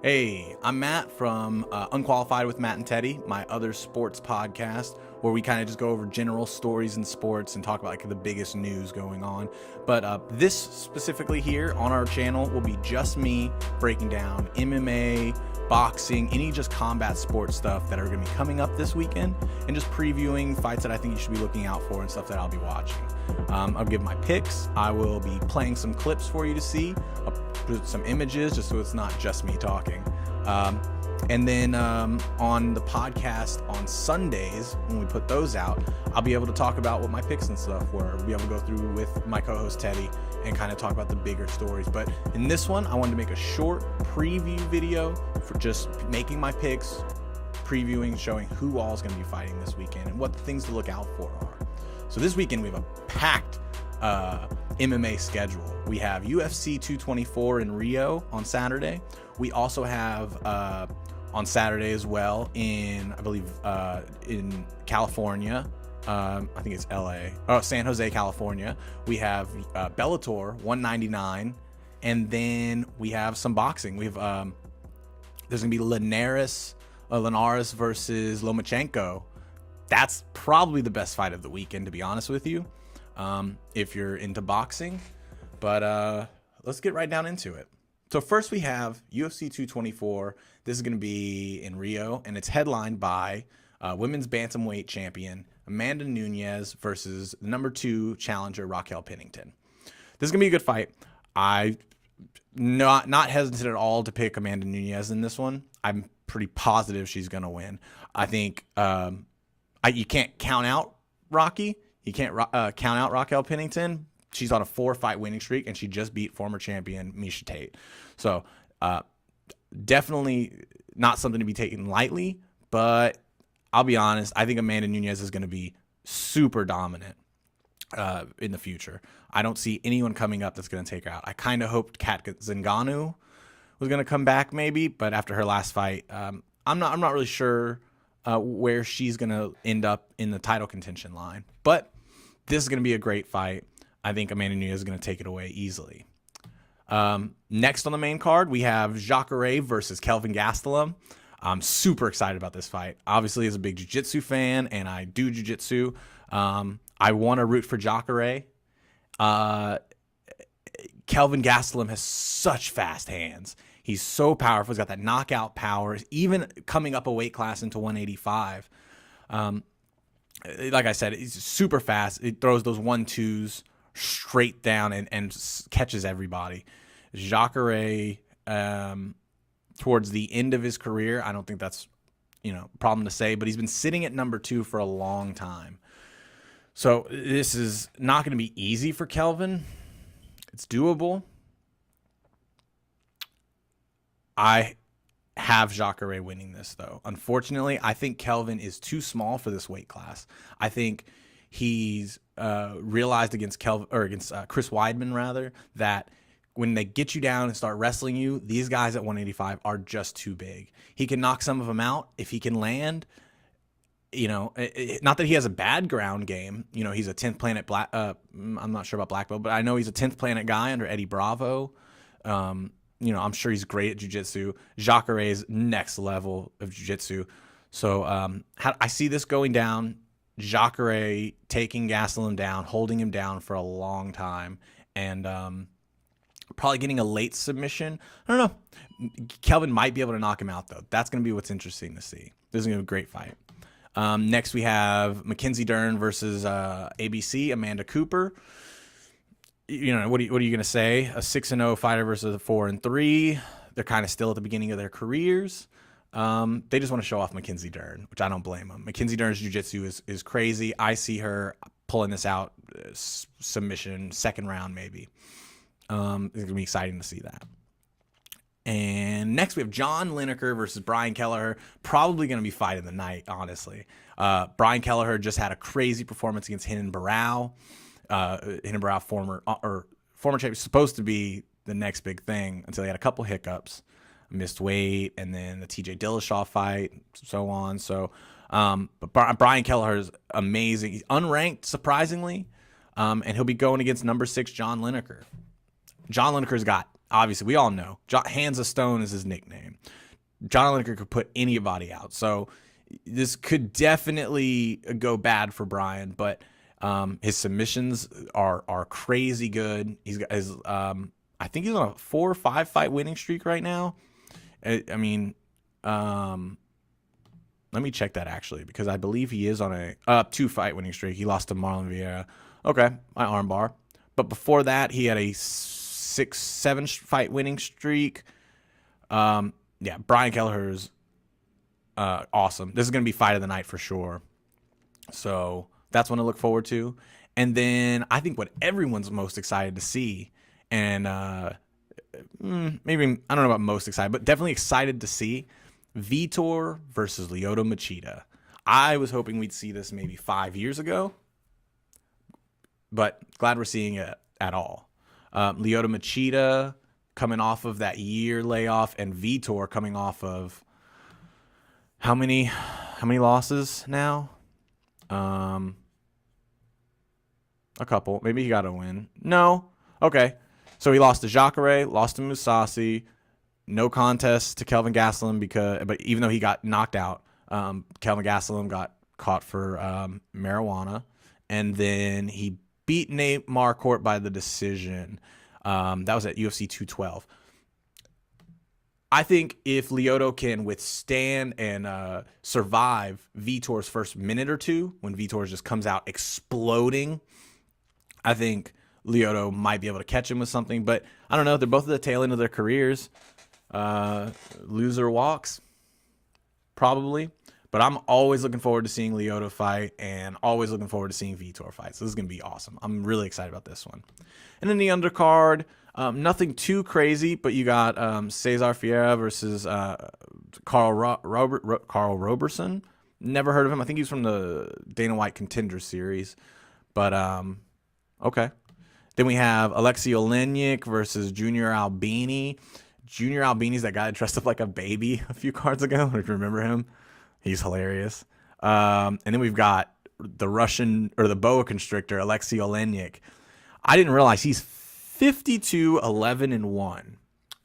Hey, I'm Matt from Unqualified with Matt and Teddy, my other sports podcast, where we kind of just go over general stories in sports and talk about like the biggest news going on. But this specifically here on our channel will be just me breaking down MMA, boxing, any just combat sports stuff that are going to be coming up this weekend, and just previewing fights that I think you should be looking out for and stuff that I'll be watching. I'll give my picks. I will be playing some clips for you to see. I'll put some images just so it's not just me talking. And then on the podcast on Sundays, when we put those out, I'll be able to talk about what my picks and stuff were. We'll be able to go through with my co-host Teddy and kind of talk about the bigger stories. But in this one, I wanted to make a short preview video for just making my picks, previewing, showing who all is going to be fighting this weekend and what the things to look out for are. So this weekend we have a packed MMA schedule. We have UFC 224 in Rio on Saturday. We also have on Saturday as well in, I believe, in California. I think it's San Jose, California. We have Bellator 199, and then we have some boxing. We have there's gonna be Linares versus Lomachenko. That's probably the best fight of the weekend, to be honest with you, if you're into boxing. But let's get right down into it. So first we have UFC 224. This is going to be in Rio, and it's headlined by women's bantamweight champion Amanda Nunes versus the number 2 challenger Raquel Pennington. This is going to be a good fight. I not hesitant at all to pick Amanda Nunes in this one. I'm pretty positive she's going to win. I think you can't count out Rocky. You can't count out Raquel Pennington. She's on a 4-fight winning streak, and she just beat former champion Miesha Tate. So definitely not something to be taken lightly, but I'll be honest, I think Amanda Nunes is going to be super dominant in the future. I don't see anyone coming up that's going to take her out. I kind of hoped Kat Zingano was going to come back maybe, but after her last fight, I'm not really sure where she's going to end up in the title contention line. But this is going to be a great fight. I think Amanda Nunes is going to take it away easily. Next on the main card, we have Jacare versus Kelvin Gastelum. I'm super excited about this fight. Obviously, as a big jiu-jitsu fan, and I do jiu-jitsu, I want to root for Jacare. Kelvin Gastelum has such fast hands. He's so powerful. He's got that knockout power, even coming up a weight class into 185. Like I said, he's super fast. He throws those 1-2s straight down and catches everybody. Jacare, towards the end of his career, I don't think that's a problem to say, but he's been sitting at number 2 for a long time. So this is not going to be easy for Kelvin. It's doable. I have Jacare winning this, though. Unfortunately, I think Kelvin is too small for this weight class. I think he's realized against Chris Weidman, rather, that when they get you down and start wrestling you, these guys at 185 are just too big. He can knock some of them out if he can land. Not that he has a bad ground game. He's a 10th planet black. I'm not sure about black belt, but I know he's a 10th planet guy under Eddie Bravo. I'm sure he's great at jiu-jitsu. Jacare's next level of jiu-jitsu. So I see this going down. Jacare taking Gastelum down, holding him down for a long time, and probably getting a late submission. I don't know. Kelvin might be able to knock him out, though. That's going to be what's interesting to see. This is going to be a great fight. Next, we have Mackenzie Dern versus ABC, Amanda Cooper. What are you going to say? A 6-0 fighter versus a 4-3. They're kind of still at the beginning of their careers. They just want to show off Mackenzie Dern, which I don't blame them. Mackenzie Dern's jiu-jitsu is crazy. I see her pulling this out, submission, second round maybe. It's going to be exciting to see that. And next we have John Lineker versus Brian Kelleher. Probably going to be fight of the night, honestly. Brian Kelleher just had a crazy performance against Renan Barão. Renan Barão, former champion, supposed to be the next big thing until he had a couple hiccups, missed weight, and then the TJ Dillashaw fight, so on. So, but Brian Kelleher is amazing. He's unranked, surprisingly, and he'll be going against number 6 John Lineker. John Lineker's got obviously we all know Hands of Stone is his nickname. John Lineker could put anybody out. So this could definitely go bad for Brian, but his submissions are crazy good. He's got his I think he's on a 4 or 5 fight winning streak right now. I mean, let me check that actually, because I believe he is on a 2 fight winning streak. He lost to Marlon Vieira. Okay, my armbar. But before that, he had a 6, 7 fight winning streak. Yeah, Brian Kelleher's awesome. This is going to be fight of the night for sure. So that's one to look forward to. And then I think what everyone's most excited to see, and maybe I don't know about most excited, but definitely excited to see Vitor versus Lyoto Machida. I was hoping we'd see this maybe 5 years ago, but glad we're seeing it at all. Lyoto Machida coming off of that year layoff, and Vitor coming off of how many losses now? A couple. Maybe he got a win. No. Okay. So he lost to Jacare, lost to Mousasi, no contest to Kelvin Gastelum but even though he got knocked out, Kelvin Gastelum got caught for marijuana, and then he beat Nate Marquardt by the decision. That was at UFC 212. I think if Lyoto can withstand and survive Vitor's first minute or two, when Vitor just comes out exploding, I think Lyoto might be able to catch him with something. But I don't know. They're both at the tail end of their careers. Loser walks, probably. But I'm always looking forward to seeing Lyoto fight, and always looking forward to seeing Vitor fight. So this is going to be awesome. I'm really excited about this one. And then the undercard, nothing too crazy, but you got Cesar Fiera versus Carl Roberson. Never heard of him. I think he's from the Dana White Contender Series. But okay. Then we have Alexei Olenek versus Junior Albini. Junior Albini's that guy that dressed up like a baby a few cards ago. If you remember him, he's hilarious. And then we've got the Russian, or the boa constrictor, Alexei Olenek. I didn't realize he's 52, 11, and 1.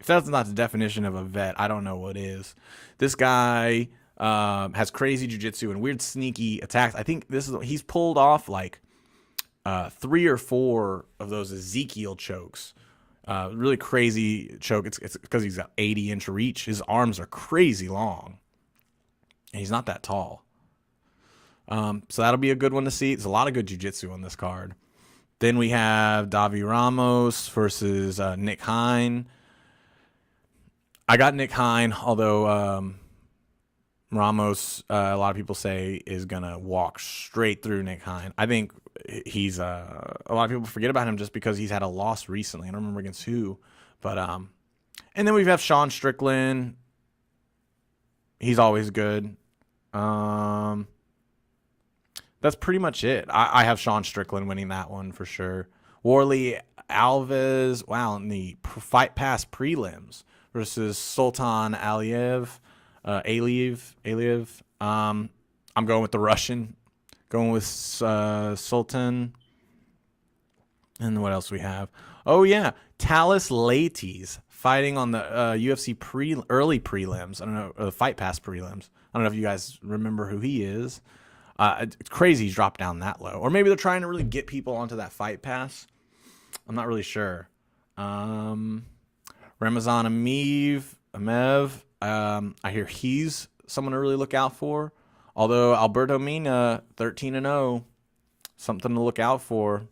If that's not the definition of a vet, I don't know what is. This guy has crazy jiu-jitsu and weird sneaky attacks. I think he's pulled off like 3 or 4 of those Ezekiel chokes. Really crazy choke. It's because he's got 80-inch reach. His arms are crazy long, and he's not that tall. So that'll be a good one to see. There's a lot of good jiu-jitsu on this card. Then we have Davi Ramos versus Nick Hine. I got Nick Hine, although Ramos, a lot of people say, is going to walk straight through Nick Hine. I think he's a lot of people forget about him just because he's had a loss recently. I don't remember against who. But and then we have Sean Strickland. He's always good. That's pretty much it. I have Sean Strickland winning that one for sure. Warley Alves, in the Fight Pass prelims versus Sultan Aliyev. I'm going with the Russian. Going with Sultan. And what else we have? Oh, yeah. Talis Laties fighting on the UFC early prelims. I don't know, the Fight Pass prelims. I don't know if you guys remember who he is. It's crazy he's dropped down that low. Or maybe they're trying to really get people onto that Fight Pass. I'm not really sure. Ramazan Amev. I hear he's someone to really look out for. Although Alberto Mina, 13-0, something to look out for.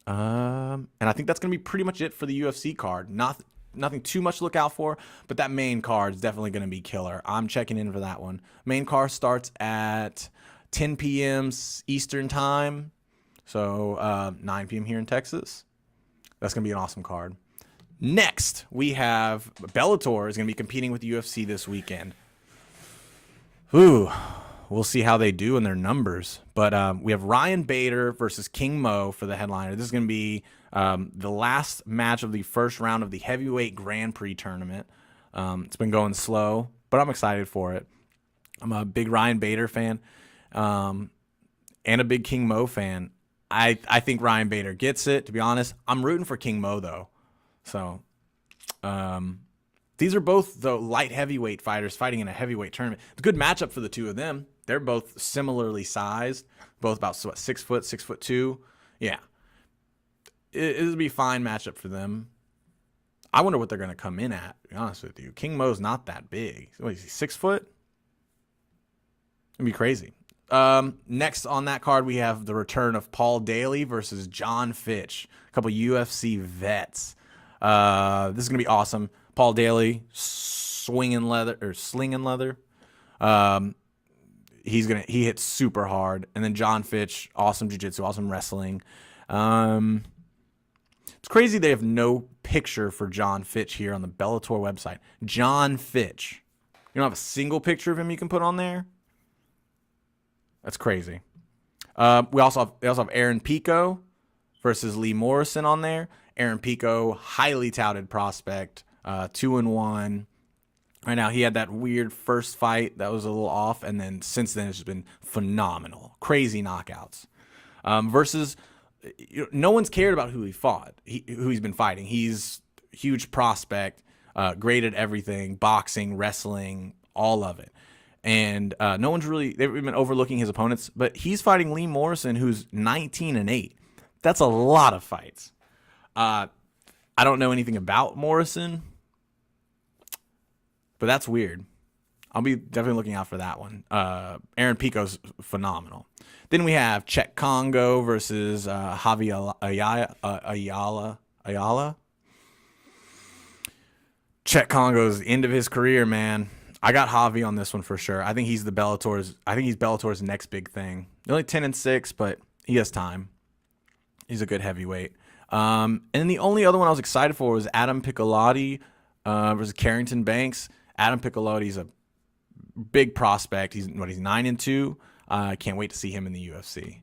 And I think that's going to be pretty much it for the UFC card. Nothing too much to look out for, but that main card is definitely going to be killer. I'm checking in for that one. Main card starts at 10 p.m. Eastern time, so 9 p.m. here in Texas. That's going to be an awesome card. Next, we have Bellator is going to be competing with the UFC this weekend. Ooh, we'll see how they do in their numbers. But we have Ryan Bader versus King Mo for the headliner. This is going to be the last match of the first round of the heavyweight Grand Prix tournament. It's been going slow, but I'm excited for it. I'm a big Ryan Bader fan and a big King Mo fan. I think Ryan Bader gets it, to be honest. I'm rooting for King Mo, though. So These are both the light heavyweight fighters fighting in a heavyweight tournament. It's a good matchup for the two of them. They're both similarly sized, both about 6 foot, 6'2". Yeah, it'll be a fine matchup for them. I wonder what they're going to come in at, to be honest with you. King Mo's not that big. What is he, 6 foot? It'd be crazy. Next on that card, we have the return of Paul Daly versus John Fitch, a couple UFC vets. This is going to be awesome. Paul Daly, slinging leather. He hits super hard. And then John Fitch, awesome jiu-jitsu, awesome wrestling. It's crazy they have no picture for John Fitch here on the Bellator website. John Fitch. You don't have a single picture of him you can put on there? That's crazy. They also have Aaron Pico versus Lee Morrison on there. Aaron Pico, highly touted prospect, 2-1. Right now, he had that weird first fight that was a little off, and then since then it's just been phenomenal, crazy knockouts. Versus, no one's cared about who he fought, who he's been fighting. He's a huge prospect, great at everything, boxing, wrestling, all of it. And no one's they've been overlooking his opponents, but he's fighting Lee Morrison, who's 19-8. That's a lot of fights. I don't know anything about Morrison, but that's weird. I'll be definitely looking out for that one. Aaron Pico's phenomenal. Then we have Czech Congo versus Javi Ayala. Czech Congo's end of his career, man. I got Javi on this one for sure. I think he's Bellator's next big thing. They're only 10-6, but he has time. He's a good heavyweight. And the only other one I was excited for was Adam Piccolotti versus Carrington Banks. Adam Piccolotti's a big prospect. He's 9-2. I can't wait to see him in the UFC.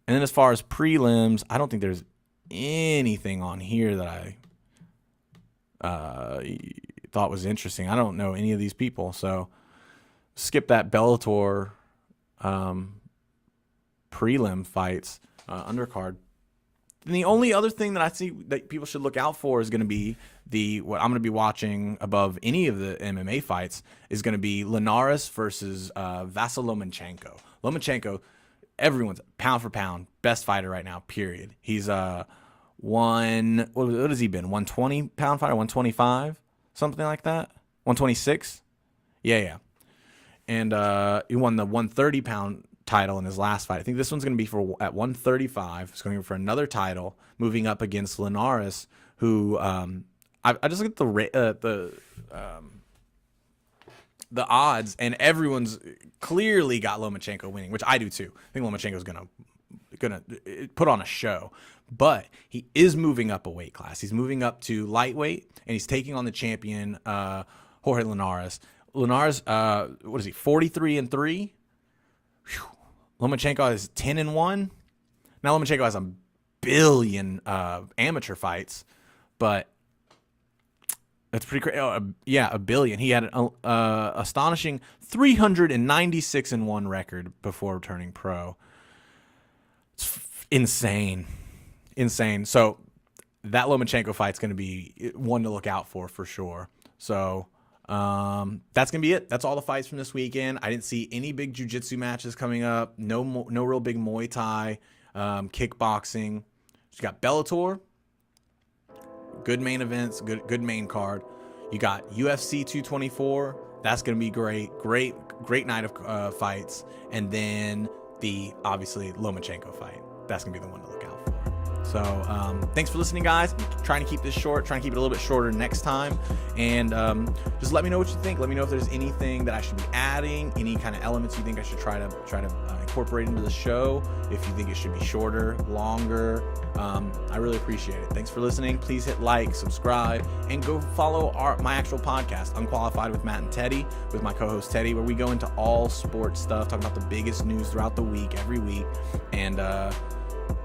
And then as far as prelims, I don't think there's anything on here that I thought was interesting. I don't know any of these people, so skip that Bellator prelim fights, undercard. And the only other thing that I see that people should look out for is going to be what I'm going to be watching above any of the MMA fights is going to be Linares versus Vasyl Lomachenko. Lomachenko, everyone's pound for pound best fighter right now, period. He's what has he been? 120 pound fighter, 125, something like that. 126, yeah. And he won the 130 pound title in his last fight. I think this one's going to be at 135. It's going for another title, moving up against Linares, who I just look at the odds, and everyone's clearly got Lomachenko winning, which I do too. I think Lomachenko's gonna put on a show, but he is moving up a weight class. He's moving up to lightweight, and he's taking on the champion Jorge Linares. Linares, what is he? 43-3. Lomachenko is 10-1. Now Lomachenko has a billion amateur fights, but that's pretty crazy. A billion. He had an astonishing 396-1 record before turning pro. It's insane. So that Lomachenko fight's going to be one to look out for sure. So that's going to be it. That's all the fights from this weekend. I didn't see any big jiu-jitsu matches coming up. No real big Muay Thai, kickboxing. You got Bellator. Good main events, good main card. You got UFC 224. That's going to be great night of fights. And then obviously Lomachenko fight. That's going to be the one to look out for. So thanks for listening, guys. I'm trying to keep this short, trying to keep it a little bit shorter next time. And just let me know what you think. Let me know if there's anything that I should be adding, any kind of elements you think I should try to incorporate into the show. If you think it should be shorter, longer, I really appreciate it. Thanks for listening. Please hit like, subscribe, and go follow my actual podcast, Unqualified with Matt and Teddy, with my co-host Teddy, where we go into all sports stuff, talking about the biggest news throughout the week, every week. And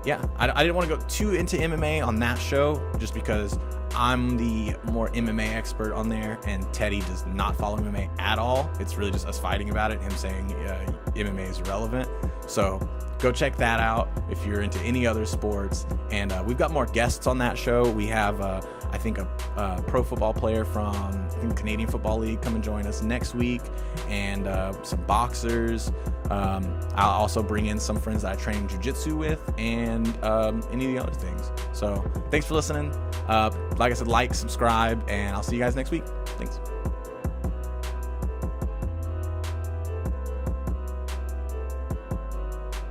yeah, I didn't want to go too into MMA on that show just because I'm the more MMA expert on there, and Teddy does not follow MMA at all. It's really just us fighting about it, him saying MMA is irrelevant. So go check that out if you're into any other sports. And we've got more guests on that show. We have I think a pro football player from the Canadian Football League come and join us next week, and some boxers. I'll also bring in some friends that I train jiu-jitsu with, and any of the other things. So thanks for listening. Like I said, like, subscribe, and I'll see you guys next week. Thanks.